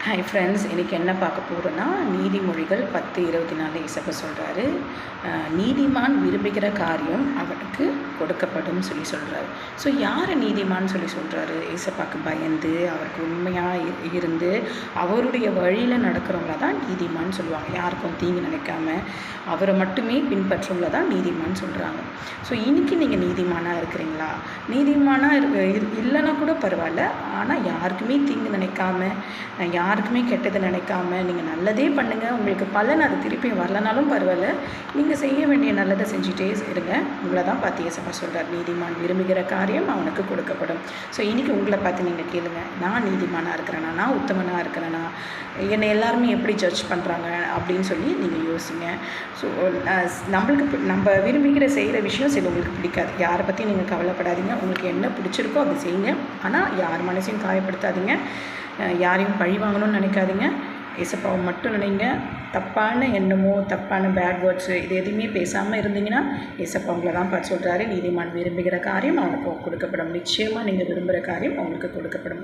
Hi friends, இன்றைக்கி என்ன பார்க்க போகிறோன்னா நீதிமொழிகள் 10:24 இசப்ப சொல்கிறாரு, நீதிமான் விரும்புகிற காரியம் அவனுக்கு கொடுக்கப்படும் சொல்கிறாரு. ஸோ யாரை நீதிமான்னு சொல்கிறாரு? ஏசப்பாக்கு பயந்து அவருக்கு உண்மையாக இருந்து அவருடைய வழியில் நடக்கிறவங்கள தான் நீதிமான்னு சொல்லுவாங்க. யாருக்கும் தீங்கு நினைக்காம அவரை மட்டுமே பின்பற்றவங்கள தான் நீதிமான்னு சொல்கிறாங்க. ஸோ இன்றைக்கி நீங்கள் நீதிமானாக இருக்கிறீங்களா? நீதிமானாக இல்லைன்னா கூட பரவாயில்ல, ஆனால் யாருக்குமே தீங்கு நினைக்காம யாருக்குமே கெட்டது நினைக்காம நீங்கள் நல்லதே பண்ணுங்கள். உங்களுக்கு பலன் அது திருப்பி வரலனாலும் பரவாயில்ல, நீங்கள் செய்ய வேண்டிய நல்லதை செஞ்சுட்டே இருங்க. உங்களை தான் பார்த்து ஏசப்பா சொல்கிறார், நீதிமான் விரும்புகிற காரியம் அவனுக்கு கொடுக்கப்படும். ஸோ இன்றைக்கி உங்களை பார்த்து நீங்கள் கேளுங்க, நான் நீதிமானாக இருக்கிறேனா, நான் உத்தமனாக இருக்கிறேனா, என்னை எல்லாருமே எப்படி ஜட்ஜ் பண்ணுறாங்க அப்படின்னு சொல்லி நீங்கள் யோசிங்க. ஸோ நம்ம விரும்புகிற செய்கிற விஷயம் சிலவங்களுக்கு பிடிக்காது. யாரை பற்றி நீங்கள் கவலைப்படாதீங்க. உங்களுக்கு என்ன பிடிச்சிருக்கோ அதை செய்யுங்க. ஆனால் யார் மனசையும் காயப்படுத்தாதீங்க, யாரையும் பழி வாங்கணும்னு நினைக்காதீங்க. ஏசப்பாவை மட்டும் நினைங்க. தப்பான எண்ணமோ தப்பான பேட் வேர்ட்ஸு இது எதுவுமே பேசாமல் இருந்தீங்கன்னா ஏசப்பா உங்களை தான் பார்த்து சொல்கிறாரு, நீதிமான் விரும்புகிற காரியம் அவனுக்கு கொடுக்கப்படும். நிச்சயமாக நீங்கள் விரும்புகிற காரியம் அவங்களுக்கு கொடுக்கப்படும்.